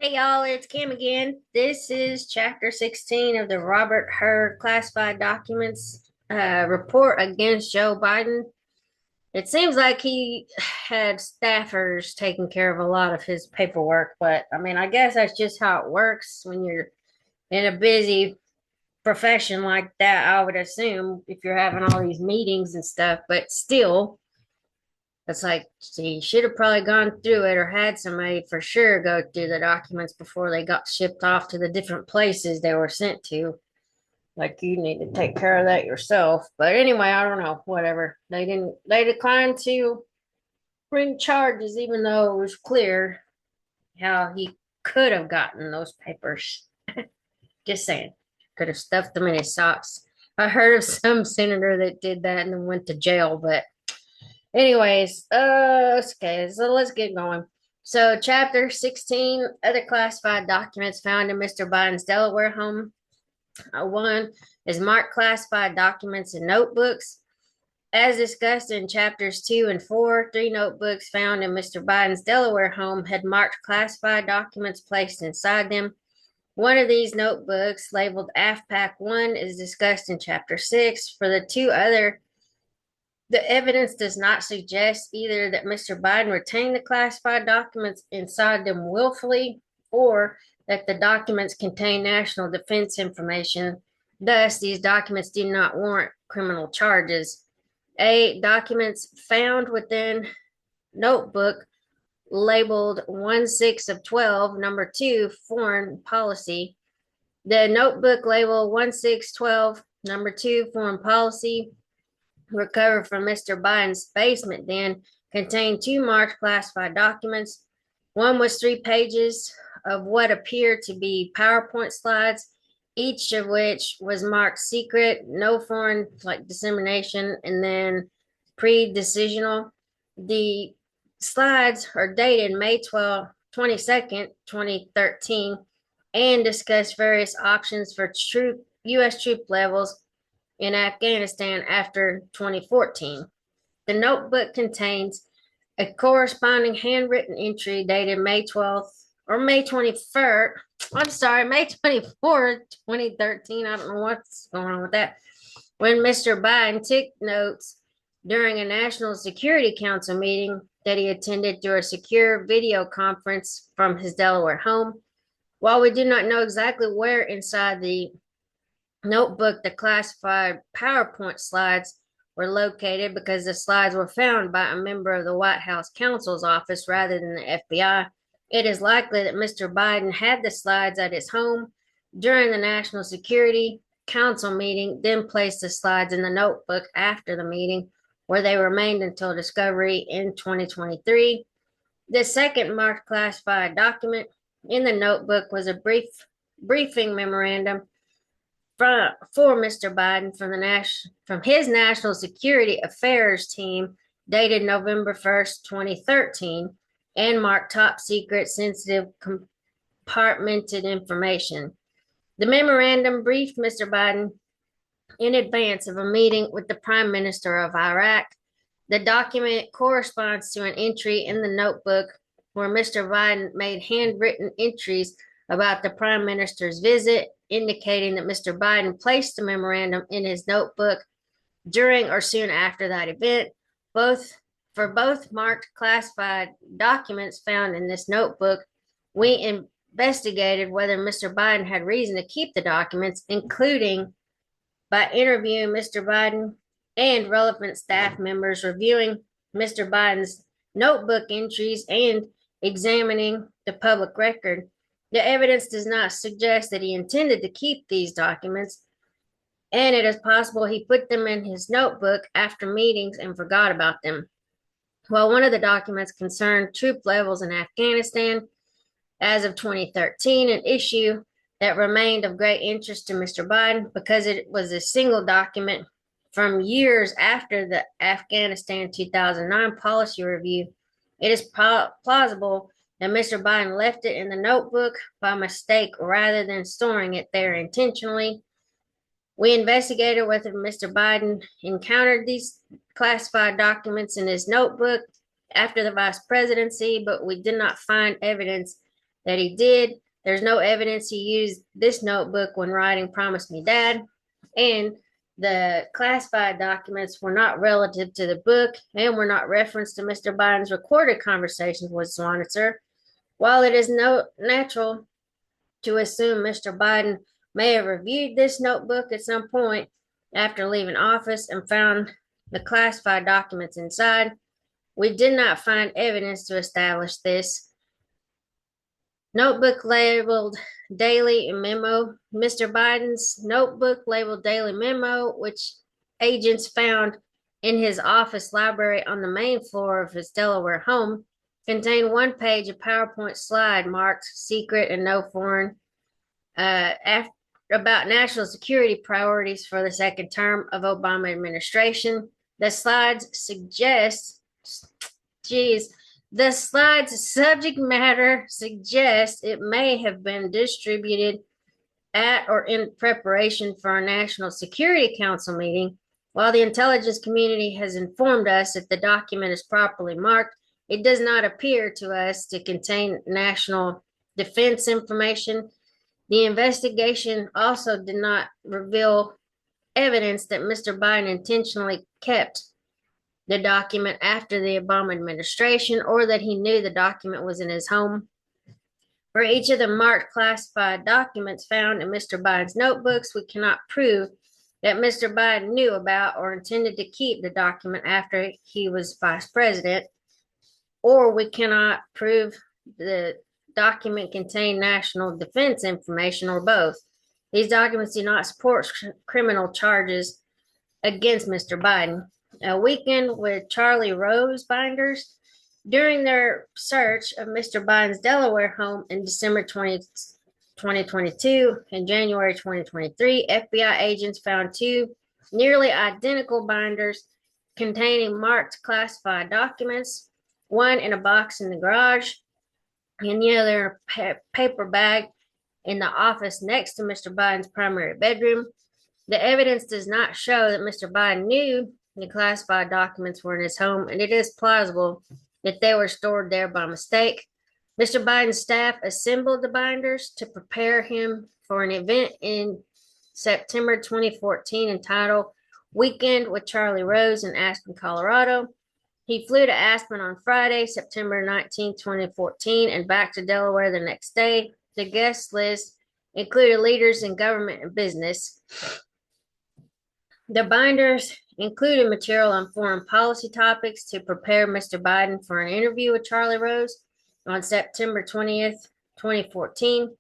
Hey y'all, it's Kim again. This is chapter 16 of the Robert Hur Classified Documents report against Joe Biden. It seems like he had staffers taking care of a lot of his paperwork, but I mean, I guess that's just how it works when you're in a busy profession like that, I would assume, if you're having all these meetings and stuff, but still. It's like she should have probably gone through it or had somebody for sure go through the documents before they got shipped off to the different places they were sent to. Like you need to take care of that yourself. But anyway, I don't know. Whatever. They declined to bring charges even though it was clear how he could have gotten those papers. Just saying. Could have stuffed them in his socks. I heard of some senator that did that and then went to jail, but anyways, okay, so let's get going. So, chapter 16, other classified documents found in Mr. Biden's Delaware home. One is marked classified documents and notebooks. As discussed in chapters 2 and 4, three notebooks found in Mr. Biden's Delaware home had marked classified documents placed inside them. One of these notebooks, labeled AFPAC 1, is discussed in chapter 6. For the two other The evidence does not suggest either that Mr. Biden retained the classified documents inside them willfully or that the documents contain national defense information. Thus, these documents do not warrant criminal charges. Documents found within notebook labeled 1/6 of 12, number 2, foreign policy. The notebook labeled 1/6/12, number 2, foreign policy, recovered from Mr. Biden's basement then contained two marked classified documents. One was 3 pages of what appeared to be PowerPoint slides, each of which was marked secret, no foreign dissemination, and then pre-decisional. The slides are dated May 22nd, 2013, and discuss various options for U.S. troop levels in Afghanistan after 2014. The notebook contains a corresponding handwritten entry dated May 12th or May 21st. I'm sorry, May 24th, 2013. I don't know what's going on with that. When Mr. Biden took notes during a National Security Council meeting that he attended through a secure video conference from his Delaware home. While we do not know exactly where inside the notebook the classified PowerPoint slides were located because the slides were found by a member of the White House counsel's office rather than the FBI, it is likely that Mr. Biden had the slides at his home during the National Security Council meeting, then placed the slides in the notebook after the meeting, where they remained until discovery in 2023. The second marked classified document in the notebook was a briefing memorandum for Mr. Biden from his National Security Affairs team dated November 1st, 2013, and marked top secret sensitive compartmented information. The memorandum briefed Mr. Biden in advance of a meeting with the Prime Minister of Iraq. The document corresponds to an entry in the notebook where Mr. Biden made handwritten entries about the Prime Minister's visit, indicating that Mr. Biden placed the memorandum in his notebook during or soon after that event. For both marked classified documents found in this notebook, we investigated whether Mr. Biden had reason to keep the documents, including by interviewing Mr. Biden and relevant staff members, reviewing Mr. Biden's notebook entries, and examining the public record. The evidence does not suggest that he intended to keep these documents, and it is possible he put them in his notebook after meetings and forgot about them. While one of the documents concerned troop levels in Afghanistan as of 2013, an issue that remained of great interest to Mr. Biden because it was a single document from years after the Afghanistan 2009 policy review, it is plausible that Mr. Biden left it in the notebook by mistake rather than storing it there intentionally. We investigated whether Mr. Biden encountered these classified documents in his notebook after the vice presidency, but we did not find evidence that he did. There's no evidence he used this notebook when writing Promise Me Dad. And the classified documents were not relative to the book and were not referenced to Mr. Biden's recorded conversations with Swannitzer. While it is natural to assume Mr. Biden may have reviewed this notebook at some point after leaving office and found the classified documents inside, we did not find evidence to establish this. Notebook labeled Daily Memo. Mr. Biden's notebook labeled Daily Memo, which agents found in his office library on the main floor of his Delaware home, contained one page of PowerPoint slide marked Secret and No Foreign about national security priorities for the second term of Obama administration. The slides subject matter suggests it may have been distributed at or in preparation for a National Security Council meeting. While the intelligence community has informed us that the document is properly marked, it does not appear to us to contain national defense information. The investigation also did not reveal evidence that Mr. Biden intentionally kept the document after the Obama administration or that he knew the document was in his home. For each of the marked classified documents found in Mr. Biden's notebooks, we cannot prove that Mr. Biden knew about or intended to keep the document after he was vice president, or we cannot prove the document contained national defense information, or both. These documents do not support criminal charges against Mr. Biden. A weekend with Charlie Rose binders. During their search of Mr. Biden's Delaware home in December 2022 and January 2023, FBI agents found two nearly identical binders containing marked classified documents, one in a box in the garage and the other paper bag in the office next to Mr. Biden's primary bedroom. The evidence does not show that Mr. Biden knew the classified documents were in his home, and it is plausible that they were stored there by mistake. Mr. Biden's staff assembled the binders to prepare him for an event in September 2014 entitled Weekend with Charlie Rose in Aspen, Colorado. He flew to Aspen on Friday, September 19, 2014, and back to Delaware the next day. The guest list included leaders in government and business. The binders included material on foreign policy topics to prepare Mr. Biden for an interview with Charlie Rose on September 20th, 2014.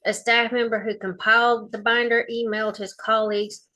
A staff member who compiled the binder emailed his colleagues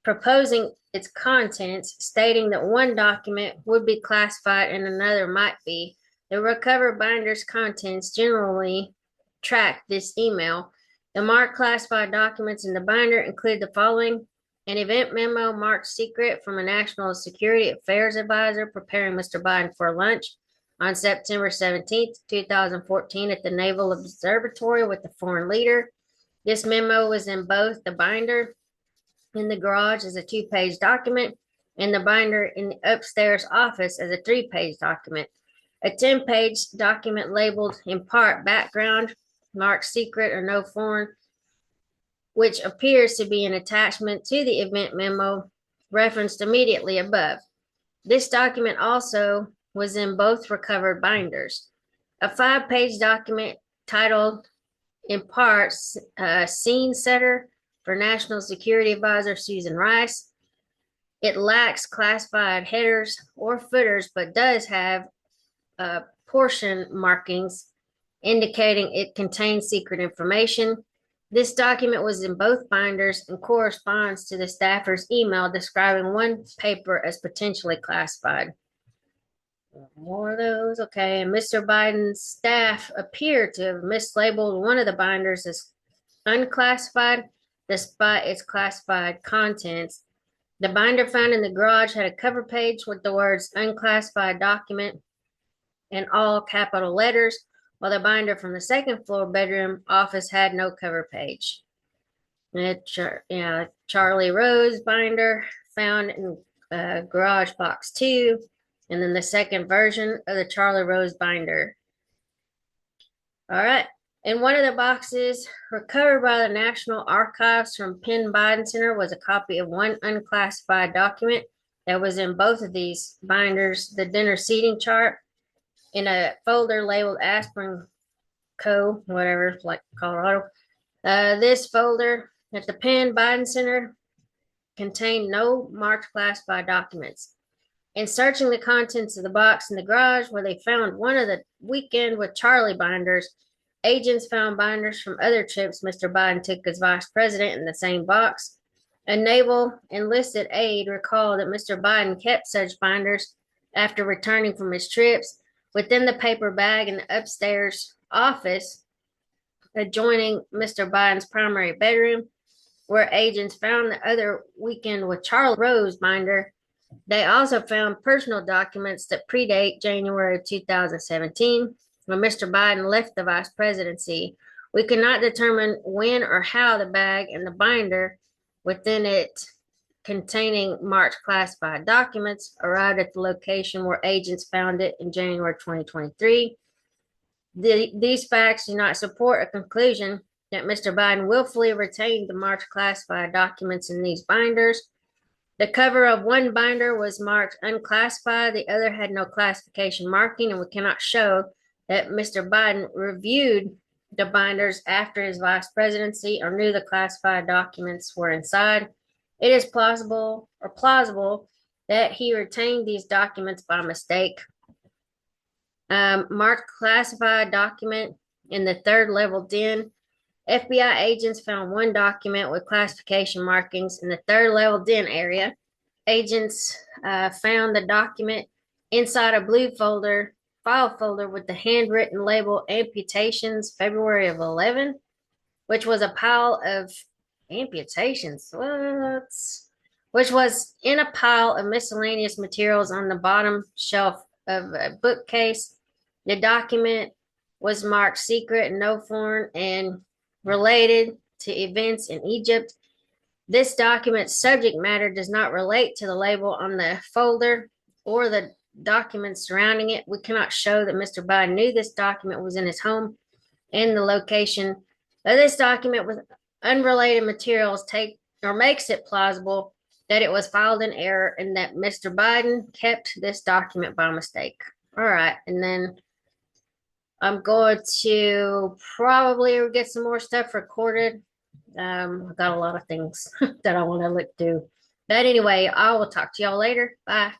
proposing its contents, stating that one document would be classified and another might be. The recovered binder's contents generally track this email. The marked classified documents in the binder include the following: an event memo marked secret from a national security affairs advisor preparing Mr. Biden for lunch on September 17th, 2014 at the Naval Observatory with the foreign leader. This memo was in both the binder in the garage as a 2-page document and the binder in the upstairs office as a 3-page document. A 10-page document labeled in part background, marked secret or no foreign, which appears to be an attachment to the event memo referenced immediately above. This document also was in both recovered binders. A 5-page document titled in part Scene Setter for National Security Advisor Susan Rice. It lacks classified headers or footers, but does have portion markings indicating it contains secret information. This document was in both binders and corresponds to the staffer's email describing one paper as potentially classified. More of those. Okay. And Mr. Biden's staff appeared to have mislabeled one of the binders as unclassified despite its classified contents. The binder found in the garage had a cover page with the words unclassified document in all capital letters, while the binder from the second floor bedroom office had no cover page. Charlie Rose binder found in garage box 2, and then the second version of the Charlie Rose binder. All right, In one of the boxes recovered by the National Archives from Penn Biden Center was a copy of one unclassified document that was in both of these binders, the dinner seating chart, in a folder labeled Aspirin Co., whatever, like Colorado. This folder at the Penn Biden Center contained no marked classified documents. In searching the contents of the box in the garage where they found one of the Weekend with Charlie binders, agents found binders from other trips Mr. Biden took as vice president in the same box. A naval enlisted aide recalled that Mr. Biden kept such binders after returning from his trips within the paper bag in the upstairs office adjoining Mr. Biden's primary bedroom, where agents found the other Weekend with Charlie Rose binder. They also found personal documents that predate January of 2017, when Mr. Biden left the vice presidency. We cannot determine when or how the bag and the binder within it containing marked classified documents arrived at the location where agents found it in January 2023. These facts do not support a conclusion that Mr. Biden willfully retained the marked classified documents in these binders. The cover of one binder was marked unclassified, the other had no classification marking, and we cannot show that Mr. Biden reviewed the binders after his vice presidency or knew the classified documents were inside. It is plausible that he retained these documents by mistake. Marked classified document in the third level den. FBI agents found one document with classification markings in the third level den area. Agents found the document inside a blue file folder with the handwritten label Amputations February of 11, which was a pile of amputations. Which was in a pile of miscellaneous materials on the bottom shelf of a bookcase. The document was marked secret and no foreign and related to events in Egypt. This document's subject matter does not relate to the label on the folder or the documents surrounding it. We cannot show that Mr. Biden knew this document was in his home, and the location of this document with unrelated materials makes it plausible that it was filed in error and that Mr. Biden kept this document by mistake. All right, and then I'm going to probably get some more stuff recorded. I've got a lot of things that I want to look through. But anyway, I will talk to y'all later. Bye.